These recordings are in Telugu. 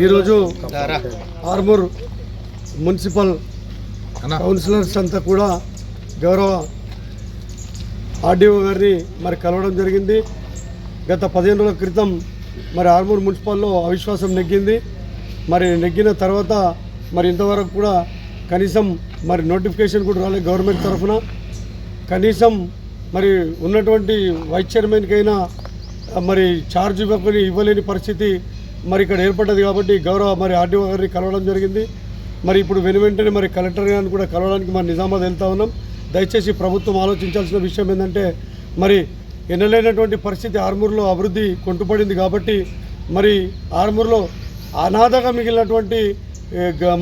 ఈరోజు ఆర్మూర్ మున్సిపల్ కౌన్సిలర్స్ అంతా కూడా గౌరవ ఆర్డీఓ గారిని మరి కలవడం జరిగింది. గత 15 రోజుల క్రితం మరి ఆర్మూర్ మున్సిపల్లో అవిశ్వాసం నెగ్గింది. మరి నెగ్గిన తర్వాత మరి ఇంతవరకు కూడా కనీసం మరి నోటిఫికేషన్ కూడా రాలేదు గవర్నమెంట్ తరఫున. కనీసం మరి ఉన్నటువంటి వైస్ చైర్మన్కైనా మరి ఛార్జ్ ఇవ్వలేని పరిస్థితి మరి ఇక్కడ ఏర్పడ్డది. కాబట్టి గౌరవ మరి ఆర్డీఓ గారిని కలవడం జరిగింది. మరి ఇప్పుడు వెంటనే మరి కలెక్టర్ గారిని కూడా కలవడానికి మరి నిజామాబాద్ వెళ్తా ఉన్నాం. దయచేసి ప్రభుత్వం ఆలోచించాల్సిన విషయం ఏంటంటే మరి ఎన్నలేనటువంటి పరిస్థితి ఆర్మూర్లో అభివృద్ధి కొంటుపడింది. కాబట్టి మరి ఆర్మూర్లో అనాథగా మిగిలినటువంటి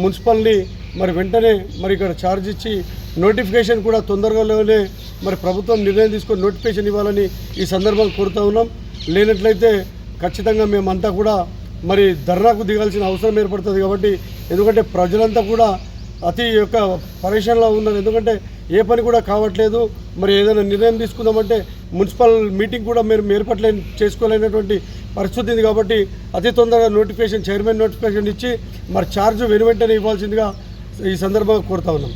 మున్సిపల్ని మరి వెంటనే మరి ఇక్కడ ఛార్జ్ ఇచ్చి నోటిఫికేషన్ కూడా తొందరగానే మరి ప్రభుత్వం నిర్ణయం తీసుకొని నోటిఫికేషన్ ఇవ్వాలని ఈ సందర్భంగా కోరుతూ ఉన్నాం. లేనట్లయితే ఖచ్చితంగా మేమంతా కూడా మరి ధర్నాకు దిగాల్సిన అవసరం ఏర్పడుతుంది. కాబట్టి ఎందుకంటే ప్రజలంతా కూడా అతి యొక్క పరేషాన్లో ఉన్నారు. ఎందుకంటే ఏ పని కూడా కావట్లేదు. మరి ఏదైనా నిర్ణయం తీసుకుందామంటే మున్సిపల్ మీటింగ్ కూడా మీరు చేసుకోలేనటువంటి పరిస్థితి ఉంది. కాబట్టి అతి తొందరగా చైర్మన్ నోటిఫికేషన్ ఇచ్చి మరి ఛార్జ్ వెంటనే ఇవ్వాల్సిందిగా ఈ సందర్భంగా కోరుతా ఉన్నాం.